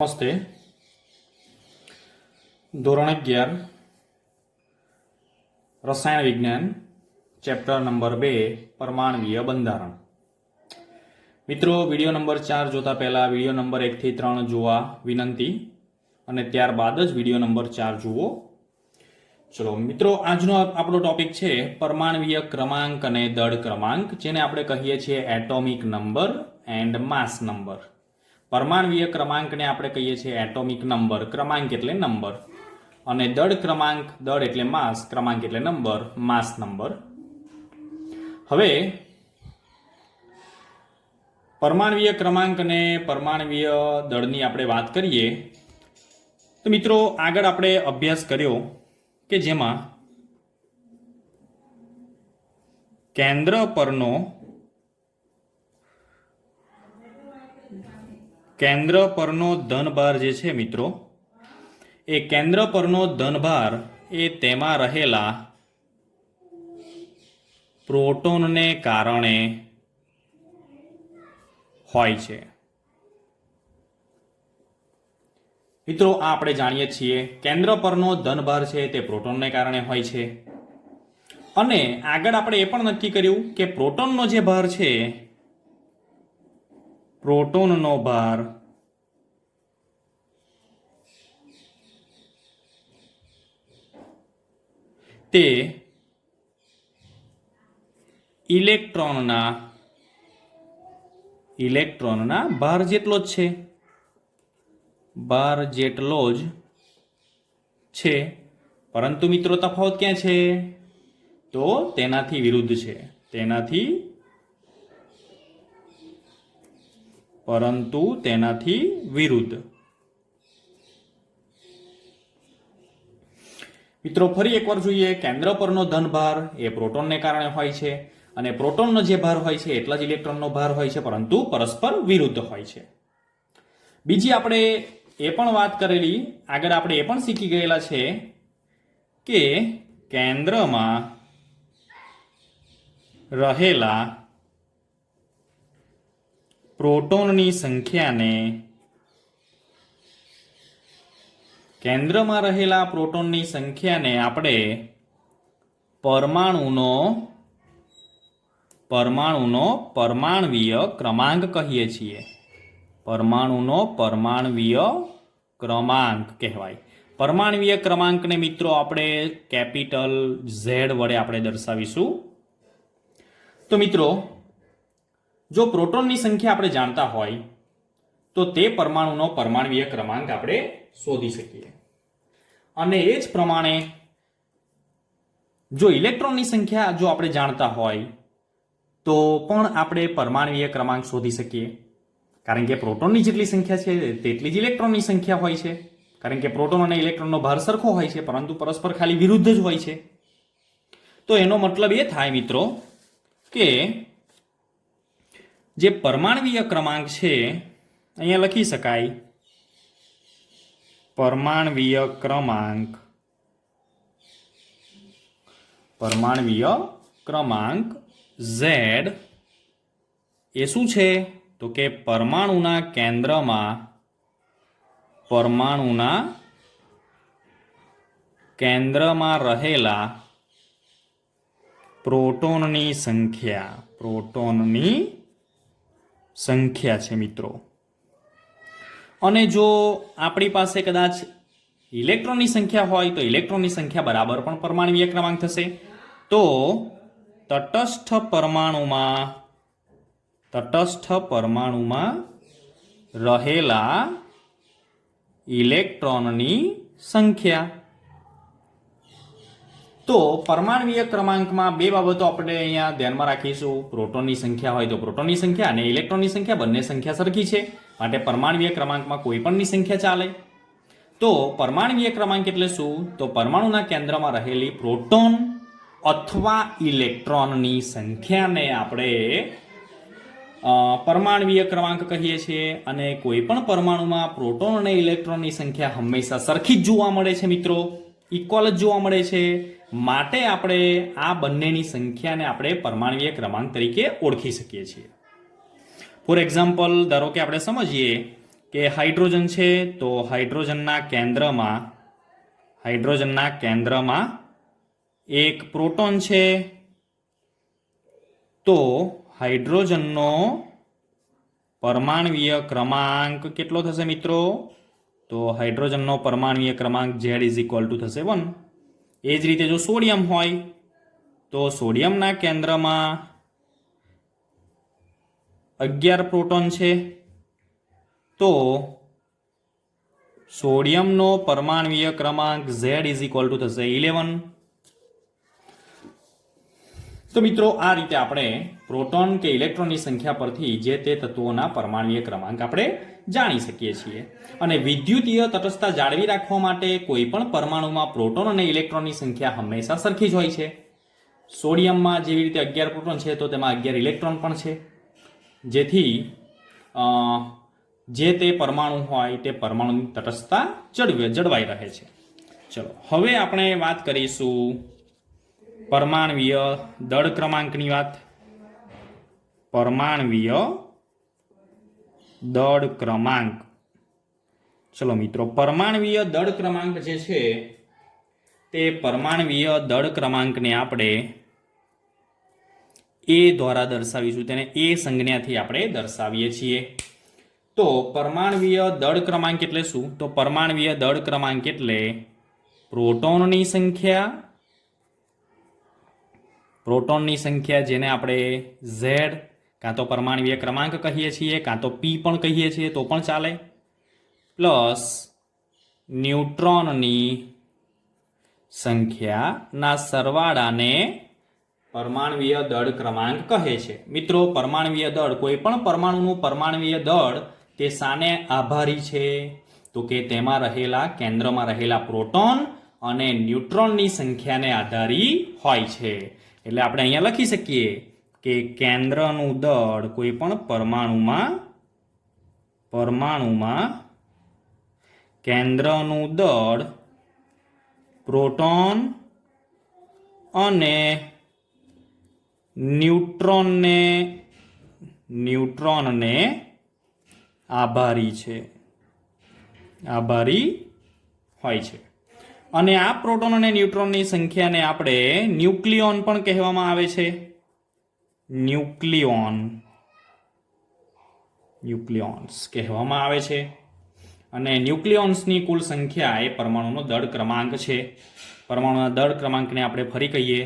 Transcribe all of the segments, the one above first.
નમસ્તે. ધોરણ 11 રસાયણ વિજ્ઞાન ચેપ્ટર નંબર 2 પરમાણ્વીય બંધારણ. મિત્રો, વિડીયો નંબર 4 જોતા પહેલા વિડીયો નંબર 1 થી 3 જોવા વિનંતી અને ત્યારબાદ જ વિડીયો નંબર 4 જુઓ. ચલો મિત્રો, આજનો આપણો ટોપિક છે પરમાણ્વીય ક્રમાંક અને દળ ક્રમાંક, જેને આપણે કહીએ છીએ atomic number and mass number. પરમાણ્વીય ક્રમાંકને આપણે કહીએ છીએ એટોમિક નંબર, ક્રમાંક એટલે નંબર, અને દળ ક્રમાંક, દળ એટલે માસ, ક્રમાંક એટલે નંબર, માસ નંબર. હવે પરમાણ્વીય ક્રમાંક અને પરમાણ્વીય દળની આપણે વાત કરીએ તો મિત્રો, આગળ આપણે અભ્યાસ કર્યો કે જેમાં કેન્દ્ર પરનો ધનભાર જે છે મિત્રો, એ કેન્દ્ર પરનો ધનભાર એ તેમાં રહેલા પ્રોટોનને કારણે હોય છે. મિત્રો, આ આપણે જાણીએ છીએ, કેન્દ્ર પરનો ધનભાર છે તે પ્રોટોનને કારણે હોય છે. અને આગળ આપણે એ પણ નક્કી કર્યું કે પ્રોટોનનો જે ભાર છે, પ્રોટોનનો ભાર તે ઇલેક્ટ્રોનના ભાર જેટલો જ છે, ભાર જેટલો જ છે. પરંતુ મિત્રો, તફાવત ક્યાં છે? તો તેનાથી વિરુદ્ધ છે. તેનાથી વિરુદ્ધ. મિત્રો, ફરી એકવાર જોઈએ, કેન્દ્ર પરનો ધનભાર એ પ્રોટોનને કારણે હોય છે, અને પ્રોટોનનો જે ભાર હોય છે એટલા જ ઇલેક્ટ્રોનનો ભાર હોય છે, પરંતુ પરસ્પર વિરુદ્ધ હોય છે. બીજી આપણે એ પણ વાત કરેલી, આગળ આપણે એ પણ શીખી ગયેલા છે કે કેન્દ્રમાં રહેલા પ્રોટોનની સંખ્યાને આપણે પરમાણુનો પરમાણ્વીય ક્રમાંક કહીએ છીએ. પરમાણુનો પરમાણ્વીય ક્રમાંક કહેવાય. પરમાણ્વીય ક્રમાંકને મિત્રો આપણે કેપિટલ ઝેડ વડે આપણે દર્શાવીશું. તો મિત્રો, જો પ્રોટોનની સંખ્યા આપણે જાણતા હોય તો તે પરમાણુનો પરમાણ્વીય ક્રમાંક આપણે શોધી શકીએ. અને એ જ પ્રમાણે જો ઇલેક્ટ્રોનની સંખ્યા જો આપણે જાણતા હોય તો પણ આપણે પરમાણ્વીય ક્રમાંક શોધી શકીએ. કારણ કે પ્રોટોનની જેટલી સંખ્યા છે તેટલી જ ઇલેક્ટ્રોનની સંખ્યા હોય છે. કારણ કે પ્રોટોન અને ઇલેક્ટ્રોનનો ભાર સરખો હોય છે, પરંતુ પરસ્પર ખાલી વિરુદ્ધ જ હોય છે. તો એનો મતલબ એ થાય મિત્રો કે જે પરમાણ્વીય ક્રમાંક છે, અહીંયા લખી શકાય પરમાણ્વીય ક્રમાંક Z એ શું છે? તો કે પરમાણુના કેન્દ્રમાં રહેલા પ્રોટોનની સંખ્યા છે મિત્રો. અને જો આપણી પાસે કદાચ ઇલેક્ટ્રોનની સંખ્યા હોય તો ઇલેક્ટ્રોનની સંખ્યા બરાબર પણ પરમાણ્વીય ક્રમાંક થશે. તો તટસ્થ પરમાણુમાં રહેલા ઇલેક્ટ્રોનની સંખ્યા. તો પરમાણ્વીય ક્રમાંકમાં બે બાબતો આપણે અહીંયા ધ્યાનમાં રાખીશું. પ્રોટોનની સંખ્યા હોય તો પ્રોટોનની સંખ્યા અને ઇલેક્ટ્રોનની સંખ્યા, બંને સંખ્યા સરખી છે, માટે પરમાણ્વીય ક્રમાંકમાં કોઈ પણની સંખ્યા ચાલે. તો પરમાણ્વીય ક્રમાંક એટલે શું? તો પરમાણુના કેન્દ્રમાં રહેલી પ્રોટોન અથવા ઇલેક્ટ્રોનની સંખ્યાને આપણે પરમાણ્વીય ક્રમાંક કહીએ છીએ. અને કોઈ પણ પરમાણુમાં પ્રોટોન અને ઇલેક્ટ્રોનની સંખ્યા હંમેશા સરખી જ જોવા મળે છે મિત્રો, ઇક્વલ જ જોવા મળે છે. માટે આપણે આ બંનેની સંખ્યાને આપણે પરમાણ્વીય ક્રમાંક તરીકે ઓળખી શકીએ છીએ. ફોર એક્ઝામ્પલ, ધારો કે આપણે સમજીએ કે હાઇડ્રોજન છે તો હાઇડ્રોજનના કેન્દ્રમાં એક પ્રોટોન છે, તો હાઇડ્રોજનનો પરમાણ્વીય ક્રમાંક કેટલો થશે મિત્રો? તો હાઇડ્રોજનનો પરમાણ્વીય ક્રમાંક Z = થશે 1. એ જ રીતે જો સોડિયમ હોય તો સોડિયમના કેન્દ્રમાં 11 પ્રોટોન છે, તો સોડિયમનો પરમાણ્વીય ક્રમાંક Z = થશે 11. તો મિત્રો આ રીતે આપણે પ્રોટોન કે ઇલેક્ટ્રોનની સંખ્યા પરથી જે તે તત્વોના પરમાણ્વીય ક્રમાંક આપણે જાણી શકીએ છીએ. અને વિદ્યુતીય તટસ્થતા જાળવી રાખવા માટે કોઈ પણ પરમાણુમાં પ્રોટોન અને ઇલેક્ટ્રોનની સંખ્યા હંમેશા સરખી જ હોય છે. સોડિયમમાં જેવી રીતે 11 પ્રોટોન છે તો તેમાં 11 ઇલેક્ટ્રોન પણ છે, જેથી જે તે પરમાણુ હોય તે પરમાણુની તટસ્થતા જળવાઈ રહે છે. ચલો હવે આપણે વાત કરીશું પરમાણ્વીય દળ ક્રમાંકની વાત. પરમાણ્વીય દળ ક્રમાંક. ચલો મિત્રો, પરમાણ્વીય દળ ક્રમાંક જે છે તે પરમાણ્વીય દળ ક્રમાંકને આપણે A દ્વારા દર્શાવીશું. તેને A સંજ્ઞાથી આપણે દર્શાવીએ છીએ. તો પરમાણ્વીય દળ ક્રમાંક એટલે શું? તો પરમાણ્વીય દળ ક્રમાંક એટલે પ્રોટોનની સંખ્યા જેને આપણે Z કાં તો પરમાણ્વીય ક્રમાંક કહીએ છીએ કાં તો P પણ કહીએ છીએ તો પણ ચાલે, પ્લસ ન્યુટ્રોનની સંખ્યાના સરવાળાને પરમાણ્વીય દળ ક્રમાંક કહે છે. મિત્રો, પરમાણ્વીય દળ, કોઈ પણ પરમાણુનું પરમાણ્વીય દળ તે શાને આભારી છે? તો કે તેમાં રહેલા કેન્દ્રમાં રહેલા પ્રોટોન અને ન્યુટ્રોનની સંખ્યાને આધારી હોય છે. એટલે આપણે અહીંયા લખી શકીએ કે કેન્દ્રનું દળ કોઈ પણ પરમાણુમાં કેન્દ્રનું દળ પ્રોટોન અને ન્યુટ્રોનને આભારી હોય છે. અને આ પ્રોટોન અને ન્યુટ્રોનની સંખ્યાને આપણે ન્યુક્લિયોન પણ કહેવામાં આવે છે. ન્યુક્લિયોન્સ કહેવામાં આવે છે. અને ન્યુક્લિયોન્સની કુલ સંખ્યા એ પરમાણુનો દળ ક્રમાંક છે. પરમાણુના દળ ક્રમાંકને આપણે ફરી કહીએ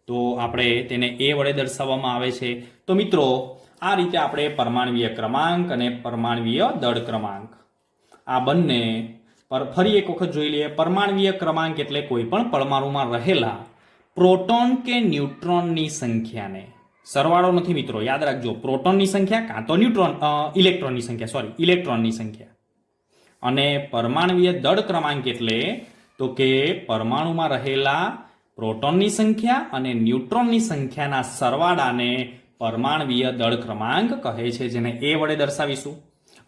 તો આપણે તેને A વડે દર્શાવવામાં આવે છે. તો મિત્રો, આ રીતે આપણે પરમાણ્વીય ક્રમાંક અને પરમાણ્વીય દળ ક્રમાંક આ બંને પર ફરી એક વખત જોઈ લઈએ. પરમાણ્વીય ક્રમાંક એટલે કોઈ પણ પરમાણુમાં રહેલા પ્રોટોન કે ન્યુટ્રોનની સંખ્યાને, સરવાળો નથી મિત્રો, યાદ રાખજો, પ્રોટોનની સંખ્યા કાં તો ઇલેક્ટ્રોનની સંખ્યા. અને પરમાણ્વીય દળ ક્રમાંક એટલે તો કે પરમાણુમાં રહેલા પ્રોટોનની સંખ્યા અને ન્યુટ્રોનની સંખ્યાના સરવાળાને પરમાણ્વીય દળ ક્રમાંક કહે છે, જેને A વડે દર્શાવીશું.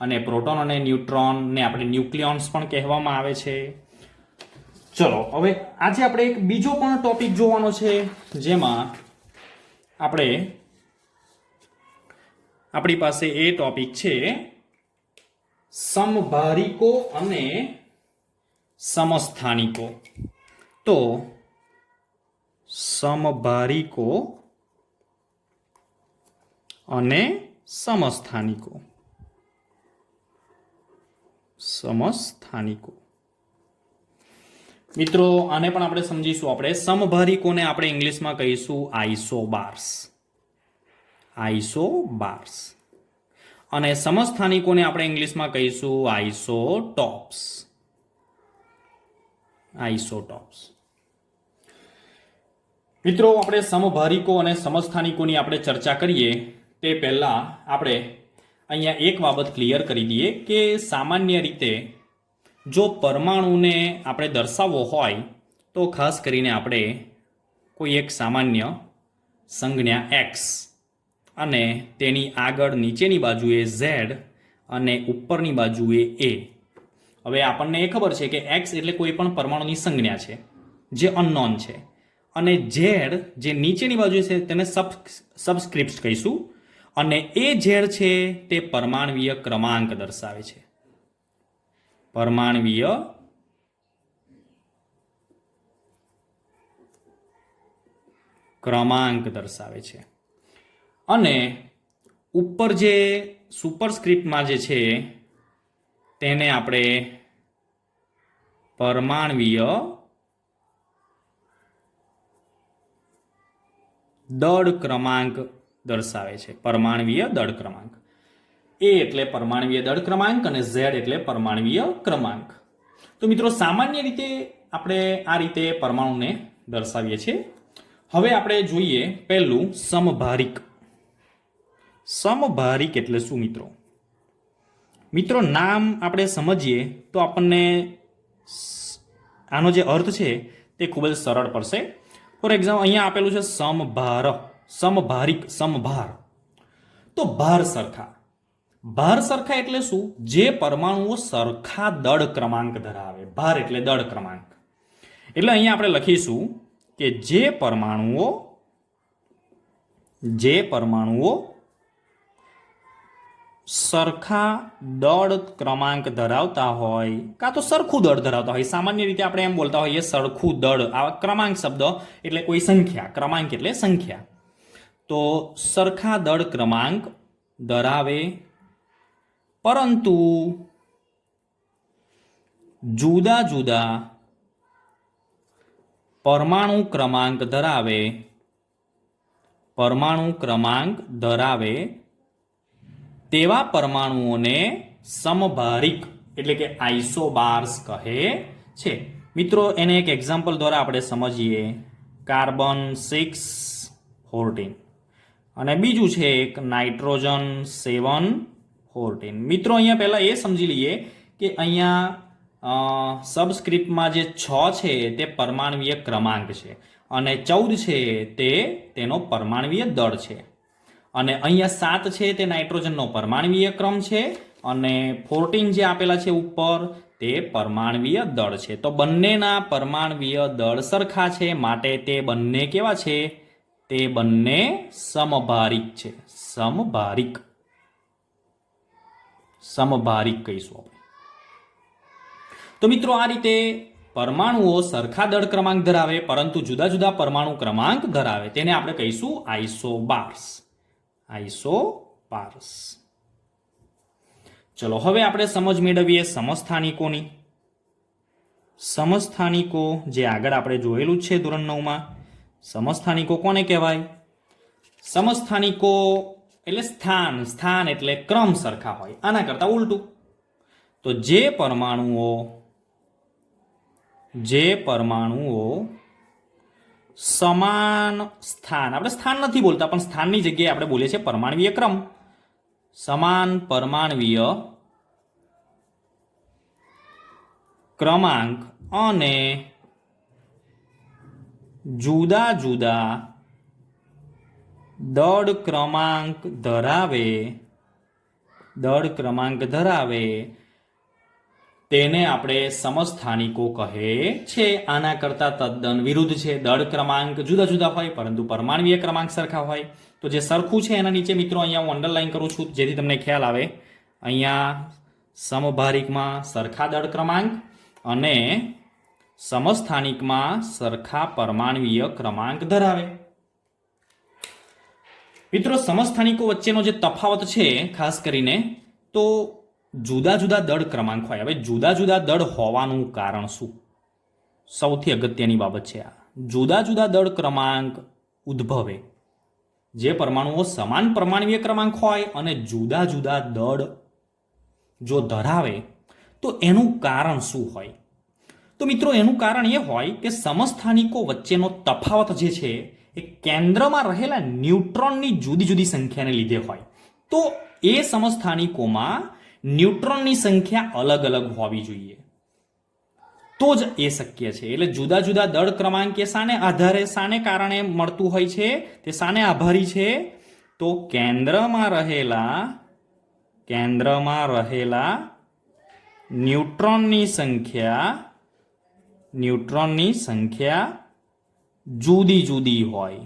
અને પ્રોટોન અને ન્યુટ્રોનને આપણે ન્યુક્લિયોન્સ પણ કહેવામાં આવે છે. ચલો હવે આજે આપણે એક બીજો પણ ટોપિક જોવાનો છે, જેમાં આપણી પાસે એ ટોપિક છે સમભારિકો અને સમસ્થાનિકો. તો સમભારિકો અને સમસ્થાનિકો. મિત્રો, આને પણ આપણે સમજીશું. આપણે સમભારિકોને આપણે ઇંગ્લિશમાં કહીશું આઇસોબાર્સ. અને સમસ્થાનિકોને આપણે ઇંગ્લિશમાં કહીશું આઇસોટોપ્સ. મિત્રો, આપણે સમભારિકો અને સમસ્થાનિકોની આપણે ચર્ચા કરીએ તે પહેલા આપણે અહીંયા એક બાબત ક્લિયર કરી દઈએ કે સામાન્ય રીતે જો પરમાણુને આપણે દર્શાવવો હોય તો ખાસ કરીને આપણે કોઈ એક સામાન્ય સંજ્ઞા x અને તેની આગળ નીચેની બાજુએ z અને ઉપરની બાજુએ a. હવે આપણને એ ખબર છે કે x એટલે કોઈ પણ પરમાણુની સંજ્ઞા છે જે અનનોન છે, અને z જે નીચેની બાજુ છે તેને સબસ્ક્રિપ્ટ કહીશું, અને એ z છે તે પરમાણ્વીય ક્રમાંક દર્શાવે છે. પરમાણવીય ક્રમાંક દર્શાવે છે. અને ઉપર જે સુપરસ્ક્રિપ્ટમાં જે છે તેને આપણે પરમાણવીય દળ ક્રમાંક દર્શાવે છે. પરમાણવીય દળ ક્રમાંક. એ એટલે પરમાણવીય દળ ક્રમાંક અને ઝેડ એટલે પરમાણવીય ક્રમાંક. તો મિત્રો સામાન્ય રીતે આપણે આ રીતે પરમાણુને દર્શાવીએ છીએ. હવે આપણે જોઈએ પહેલું સમભારિક. સમભારિક એટલે શું મિત્રો? મિત્રો નામ આપણે સમજીએ તો આપણને આનો જે અર્થ છે તે ખૂબ જ સરળ પડશે. ફોર એક્ઝામ્પલ અહીંયા આપેલું છે સમભાર, સમભારિક, સમભાર. તો ભાર સરખા. ભાર સરખા એટલે શું? જે પરમાણુઓ સરખા દળ ક્રમાંક ધરાવે. ભાર એટલે દળ ક્રમાંક. એટલે અહીંયા આપણે લખીશું કે જે પરમાણુઓ સરખા દળ ક્રમાંક ધરાવતા હોય કાં તો સરખું દળ ધરાવતા હોય. સામાન્ય રીતે આપણે એમ બોલતા હોઈએ સરખું દળ. આ ક્રમાંક શબ્દ એટલે કોઈ સંખ્યા, ક્રમાંક એટલે સંખ્યા. તો સરખા દળ ક્રમાંક ધરાવે પરંતુ જુદા જુદા પરમાણુ ક્રમાંક ધરાવે તેવા પરમાણુઓને સમભારિક એટલે કે આઇસોબાર્સ કહે છે. મિત્રો એને એક એક્ઝામ્પલ દ્વારા આપણે સમજીએ. કાર્બન 614 અને બીજું છે એક નાઇટ્રોજન 714. મિત્રો અહીંયા પહેલા એ સમજી લઈએ કે અહીંયા સબસ્ક્રિપ્ટમાં જે 6 છે તે પરમાણવીય ક્રમાંક છે અને 14 છે તે તેનો પરમાણવીય દળ છે અને અહીંયા 7 છે તે નાઇટ્રોજનનો પરમાણવીય ક્રમ છે અને 14 જે આપેલા છે ઉપર તે પરમાણવીય દળ છે. તો બંનેના પરમાણવીય દળ સરખા છે માટે તે બંને કેવા છે? તે બંને સમભારિક છે. સમભારિક કહીશું આપણે. તો મિત્રો આ રીતે પરમાણુઓ સરખા દળ ક્રમાંક ધરાવે પરંતુ જુદા જુદા પરમાણુ ક્રમાંક ધરાવે તેને આપણે કહીશું આઇસોબાર્સ. ચલો હવે આપણે સમજ મેળવીએ સમસ્થાનિકોની. સમસ્થાનિકો જે આગળ આપણે જોયેલું છે ધોરણ 9માં. સમસ્થાનિકો કોને કહેવાય? સમસ્થાનિકો એટલે સ્થાન એટલે ક્રમ સરખા હોય. આના કરતા ઉલટું. તો જે પરમાણુઓ સમાન સ્થાન, આપણે સ્થાન નથી બોલતા પણ સ્થાનની જગ્યાએ આપણે બોલીએ છીએ પરમાણવીય ક્રમ. સમાન પરમાણવીય ક્રમાંક અને જુદા જુદા દળ ક્રમાંક ધરાવે તેને આપણે સમસ્થાનિકો કહે છે. આના કરતા તદ્દન વિરુદ્ધ છે. દળ ક્રમાંક જુદા જુદા હોય પરંતુ પરમાણવીય ક્રમાંક સરખા હોય. તો જે સરખું છે એના નીચે મિત્રો અહીંયા હું અંડરલાઈન કરું છું જેથી તમને ખ્યાલ આવે. અહીંયા સમભારિકમાં સરખા દળ ક્રમાંક અને સમસ્થાનિકમાં સરખા પરમાણવીય ક્રમાંક ધરાવે. મિત્રો સમસ્થાનિકો વચ્ચેનો જે તફાવત છે ખાસ કરીને તો જુદા જુદા દળ ક્રમાંક હોય. હવે જુદા જુદા દળ હોવાનું કારણ શું? સૌથી અગત્યની બાબત છે આ. જુદા જુદા દળ ક્રમાંક ઉદ્ભવે જે પરમાણુઓ સમાન પરમાણવીય ક્રમાંક હોય અને જુદા જુદા દળ જો ધરાવે તો એનું કારણ શું હોય? તો મિત્રો એનું કારણ એ હોય કે સમસ્થાનિકો વચ્ચેનો તફાવત જે છે એ કેન્દ્રમાં રહેલા ન્યુટ્રોનની જુદી જુદી સંખ્યાને લીધે હોય. તો એ સમસ્થાનિકોમાં ન્યુટ્રોનની સંખ્યા અલગ અલગ હોવી જોઈએ તો જ એ શક્ય છે. એટલે જુદા જુદા દળ ક્રમાંક એ શાને આધારે શાને કારણે મળતું હોય છે? તે શાને આભારી છે? તો કેન્દ્રમાં રહેલા ન્યુટ્રોનની સંખ્યા જુદી જુદી હોય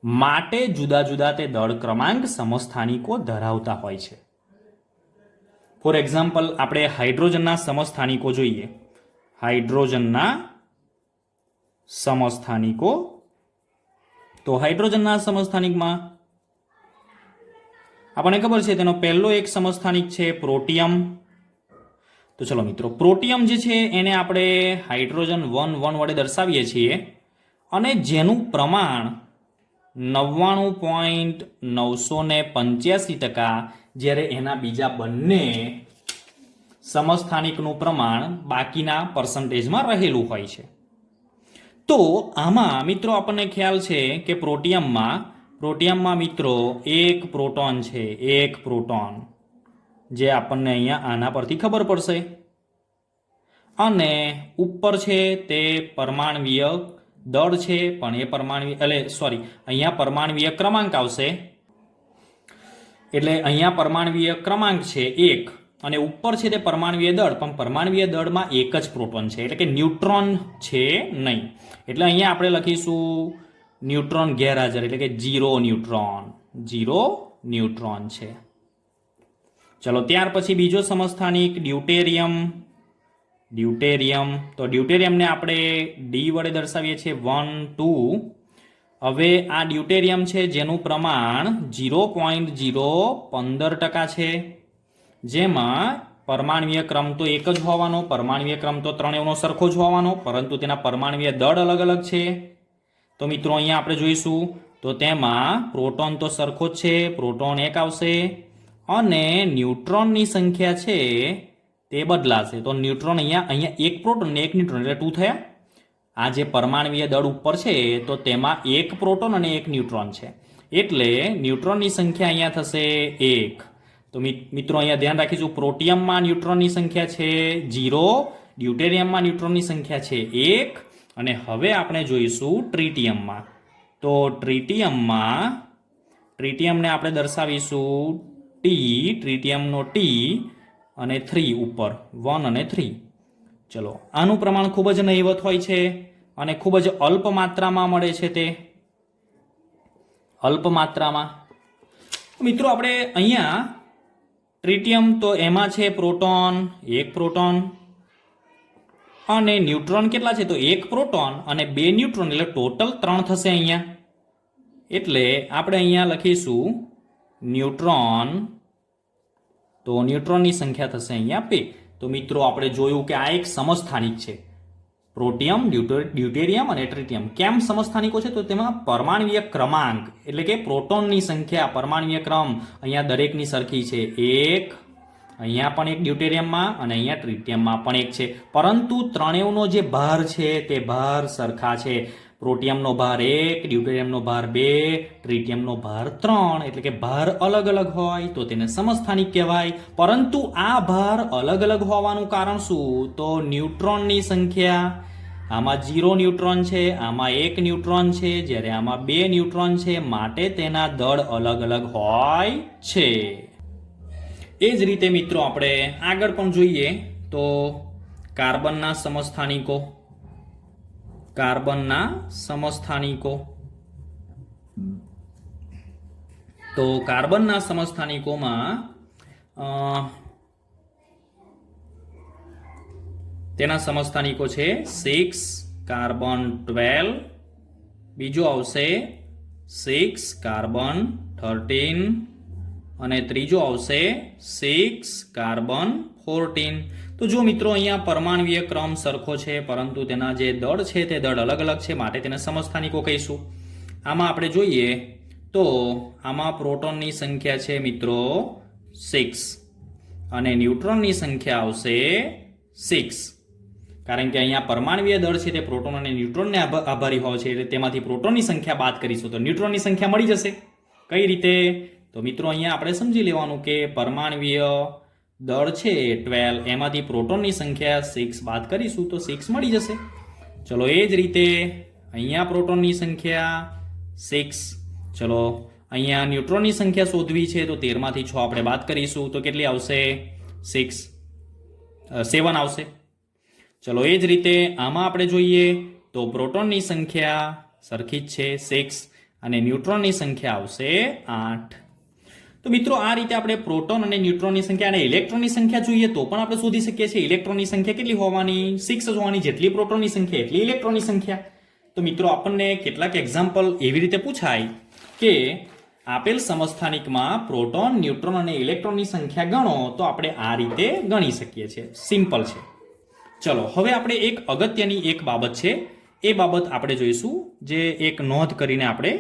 માટે જુદા જુદા તે દળ ક્રમાંક સમસ્થાનિકો ધરાવતા હોય છે. ફોર એક્ઝામ્પલ આપણે હાઇડ્રોજનના સમસ્થાનિકો જોઈએ. હાઇડ્રોજનના સમસ્થાનિકો. તો હાઇડ્રોજનના સમસ્થાનિકમાં આપણને ખબર છે તેનો પહેલો એક સમસ્થાનિક છે પ્રોટિયમ. તો ચલો મિત્રો, પ્રોટિયમ જે છે એને આપણે હાઇડ્રોજન 1 વડે દર્શાવીએ છીએ અને જેનું પ્રમાણ 99.985%, જ્યારે એના બીજા બંને સમસ્થાનિકનું પ્રમાણ બાકીના પર્સન્ટેજમાં રહેલું હોય છે. તો આમાં મિત્રો આપણને ખ્યાલ છે કે પ્રોટિયમમાં મિત્રો એક પ્રોટોન છે, એક પ્રોટોન, જે આપણને અહીંયા આના પરથી ખબર પડશે. અને ઉપર છે તે પરમાણવીય દળ છે, પણ એ અહીંયા પરમાણવીય ક્રમાંક આવશે. એટલે અહીંયા પરમાણવીય ક્રમાંક છે 1 અને ઉપર છે તે પરમાણવીય દળ, પણ પરમાણવીય દળમાં એક જ પ્રોટોન છે, એટલે કે ન્યુટ્રોન છે નહીં. એટલે અહીંયા આપણે લખીશું ન્યુટ્રોન ગેરહાજર, એટલે કે 0 ન્યુટ્રોન છે. ચલો ત્યાર પછી બીજો સમસ્થાનિક ડ્યુટેરિયમ. તો ડ્યુટેરિયમને આપણે ડી વડે દર્શાવીએ છીએ 1, 2. હવે આ ડ્યુટેરિયમ છે જેનું પ્રમાણ 0.015% છે, જેમાં પરમાણવીય ક્રમ તો એક જ હોવાનો, પરમાણવીય ક્રમ તો ત્રણેયનો સરખો જ હોવાનો, પરંતુ તેના પરમાણવીય દળ અલગ અલગ છે. તો મિત્રો અહીંયા આપણે જોઈશું તો તેમાં પ્રોટોન તો સરખો જ છે, પ્રોટોન 1 આવશે અને ન્યુટ્રોનની સંખ્યા છે તે બદલાશે. તો ન્યુટ્રોન અહીંયા એક પ્રોટોન ને એક ન્યુટ્રોન, એટલે 2 થયા. આ જે પરમાણવીય દળ ઉપર છે તો તેમાં એક પ્રોટોન અને એક ન્યુટ્રોન છે, એટલે ન્યુટ્રોનની સંખ્યા અહીંયા થશે 1. તો મિત્રો અહીંયા ધ્યાન રાખીશું, પ્રોટિયમમાં ન્યુટ્રોનની સંખ્યા છે 0, ડ્યુટેરિયમમાં ન્યુટ્રોનની સંખ્યા છે 1. અને હવે આપણે જોઈશું ટ્રિટિયમમાં. તો ટ્રિટિયમને આપણે દર્શાવીશું ટી, ટ્રિટિયમનો ટી અને 3 ઉપર, 1 અને 3. ચલો, આનું પ્રમાણ ખૂબ જ નહિવત હોય છે અને ખૂબ જ અલ્પ માત્રામાં મળે છે. તે અલ્પ માત્રામાં મિત્રો આપણે અહીંયા ટ્રિટિયમ તો એમાં છે પ્રોટોન, એક પ્રોટોન, અને ન્યુટ્રોન કેટલા છે તો એક પ્રોટોન અને 2 ન્યુટ્રોન, એટલે ટોટલ 3 થશે અહીંયા. એટલે આપણે અહીંયા લખીશું ન્યુટ્રોન, તો ન્યુટ્રોનની સંખ્યા થશે અહીંયા 2. તો મિત્રો આપણે જોયું કે આ એક સમસ્થાનિક છે, પ્રોટિયમ, ડ્યુટેરિયમ અને ટ્રિટિયમ. કેમ સમસ્થાનિકો છે તો તેમાં પરમાણવીય ક્રમાંક, એટલે કે પ્રોટોનની સંખ્યા, પરમાણવીય ક્રમ અહીંયા દરેકની સરખી છે, 1 અહીંયા પણ એક ડ્યુટેરિયમમાં અને અહીંયા ટ્રિટિયમમાં પણ 1 છે, પરંતુ ત્રણેયનો જે ભાર છે તે ભાર સરખા છે. પ્રોટિયમનો ભાર 1, ડ્યુટેરિયમનો ભાર 2, ટ્રિટિયમનો ભાર 3, એટલે કે ભાર અલગ અલગ હોય તો તેને સમસ્થાનિક કહેવાય. પરંતુ આ ભાર અલગ અલગ હોવાનું કારણ શું? તો ન્યુટ્રોનની સંખ્યા, આમાં 0 ન્યુટ્રોન છે, આમાં 1 ન્યુટ્રોન છે, જ્યારે આમાં 2 ન્યુટ્રોન છે, માટે તેના દળ અલગ અલગ હોય છે. એ જ રીતે મિત્રો આપણે આગળ પણ જોઈએ તો કાર્બનના સમસ્થાનિકો. તો કાર્બનના સમસ્થાનિકોમાં તેના સમસ્થાનિકો છે 6 કાર્બન 12, બીજો આવશે 6 કાર્બન 13 અને ત્રીજો આવશે 6 કાર્બન 14. તો જો મિત્રો અહીંયા પરમાણવીય ક્રમ સરખો છે, પરંતુ તેના જે દળ છે તે દળ અલગ અલગ છે, માટે તેને સમસ્થાનિકો કહીશું. આમાં આપણે જોઈએ તો આમાં પ્રોટોનની સંખ્યા છે મિત્રો 6 અને ન્યુટ્રોનની સંખ્યા આવશે 6, કારણ કે અહીંયા પરમાણવીય દળ છે તે પ્રોટોન અને ન્યુટ્રોનને આભારી હોય છે, એટલે તેમાંથી પ્રોટોનની સંખ્યા બાદ કરીશું તો ન્યુટ્રોનની સંખ્યા મળી જશે. કઈ રીતે? તો મિત્રો અહીંયા આપણે સમજી લેવાનું કે પરમાણવીય દળ છે 12, એમાંથી પ્રોટોનની સંખ્યા 6 બાદ કરીશું તો 6 મળી જશે. ચલો એ જ રીતે અહીંયા પ્રોટોનની સંખ્યા 6. ચલો અહીંયા ન્યુટ્રોનની સંખ્યા શોધવી છે તો 13 માંથી 6 આપણે બાદ કરીશું તો કેટલી આવશે? 7 આવશે. ચલો એ જ રીતે આમાં આપણે જોઈએ તો પ્રોટોનની સંખ્યા સરખી જ છે 6 અને ન્યુટ્રોનની સંખ્યા આવશે 8. તો મિત્રો આ રીતે આપણે પ્રોટોન અને ન્યુટ્રોનની સંખ્યા અને ઇલેક્ટ્રોનની સંખ્યા જોઈએ તો પણ આપણે શોધી શકીએ છીએ ઇલેક્ટ્રોનની સંખ્યા કેટલી હોવાની 6 જ હોવાની, જેટલી પ્રોટોનની સંખ્યા એટલી ઇલેક્ટ્રોનની સંખ્યા. તો મિત્રો આપણને કેટલાક એક્ઝામ્પલ એવી રીતે પૂછાય કે આપેલ સમસ્થાનિકમાં પ્રોટોન, ન્યુટ્રોન અને ઇલેક્ટ્રોનની સંખ્યા ગણો તો આપણે આ રીતે ગણી શકીએ છીએ. સિમ્પલ છે. ચલો હવે આપણે એક અગત્યની એક બાબત છે એ બાબત આપણે જોઈશું, જે એક નોંધ કરીને આપણે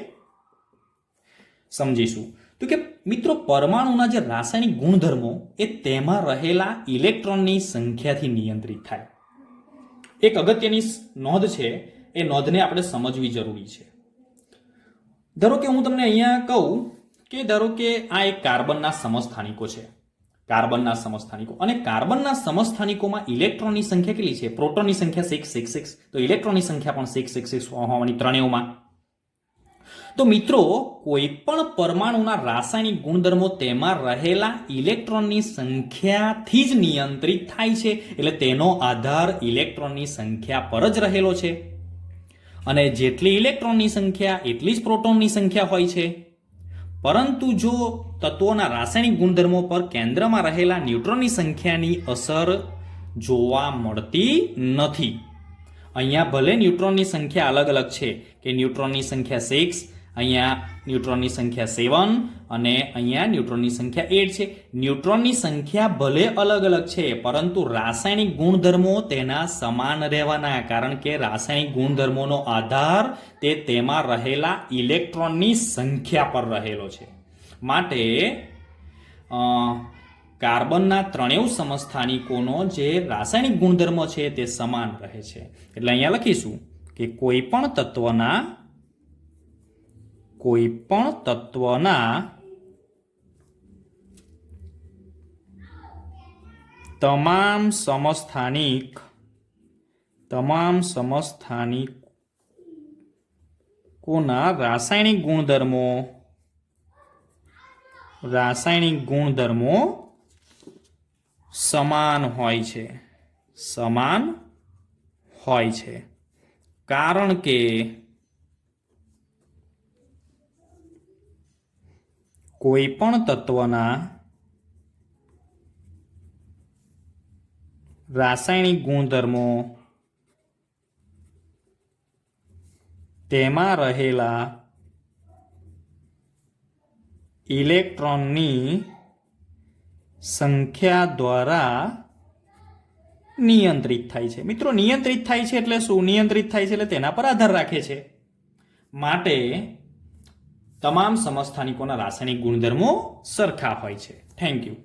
સમજીશું. તો કે મિત્રો પરમાણુના જે રાસાયણિક ગુણધર્મો એ તેમાં રહેલા ઇલેક્ટ્રોનની સંખ્યાથી નિયંત્રિત થાય. એક અગત્યની નોંધ છે, એ નોંધને આપણે સમજવી જરૂરી છે. ધારો કે હું તમને અહીંયા કહું કે ધારો કે આ એક કાર્બનના સમસ્થાનિકો છે, કાર્બનના સમસ્થાનિકો, અને કાર્બનના સમસ્થાનિકોમાં ઇલેક્ટ્રોનની સંખ્યા કેટલી છે? પ્રોટોનની સંખ્યા 666, તો ઇલેક્ટ્રોનની સંખ્યા પણ 666 હોવાની ત્રણેયમાં. તો મિત્રો કોઈ પણ પરમાણુના રાસાયણિક ગુણધર્મો તેમાં રહેલા ઇલેક્ટ્રોનની સંખ્યાથી જ નિયંત્રિત થાય છે, એટલે તેનો આધાર ઇલેક્ટ્રોનની સંખ્યા પર જ રહેલો છે. અને જેટલી ઇલેક્ટ્રોનની સંખ્યા એટલી જ પ્રોટોનની સંખ્યા હોય છે. પરંતુ જો તત્વોના રાસાયણિક ગુણધર્મો પર કેન્દ્રમાં રહેલા ન્યુટ્રોનની સંખ્યાની અસર જોવા મળતી નથી. અહીંયા ભલે ન્યુટ્રોનની સંખ્યા અલગ અલગ છે, કે ન્યુટ્રોનની સંખ્યા 6, અહીંયા ન્યુટ્રોનની સંખ્યા 7 અને અહીંયા ન્યુટ્રોનની સંખ્યા 8 છે. ન્યુટ્રોનની સંખ્યા ભલે અલગ અલગ છે, પરંતુ રાસાયણિક ગુણધર્મો તેના સમાન રહેવાના, કારણ કે રાસાયણિક ગુણધર્મોનો આધાર તે તેમાં રહેલા ઇલેક્ટ્રોનની સંખ્યા પર રહેલો છે. માટે કાર્બનના ત્રણેય સમસ્થાનિકોનો જે રાસાયણિક ગુણધર્મો છે તે સમાન રહે છે. એટલે અહીંયા લખીશું કે કોઈ પણ તત્વના તમામ સમસ્થાનિકોના રાસાયણિક ગુણધર્મો સમાન હોય છે, કારણ કે કોઈ પણ તત્વના રાસાયણિક ગુણધર્મો તેમાં રહેલા ઇલેક્ટ્રોનની સંખ્યા દ્વારા નિયંત્રિત થાય છે. મિત્રો નિયંત્રિત થાય છે એટલે શું? નિયંત્રિત થાય છે એટલે તેના પર આધાર રાખે છે. માટે તમામ સમસ્થાનિકોના રાસાયણિક ગુણધર્મો સરખા હોય છે. Thank you.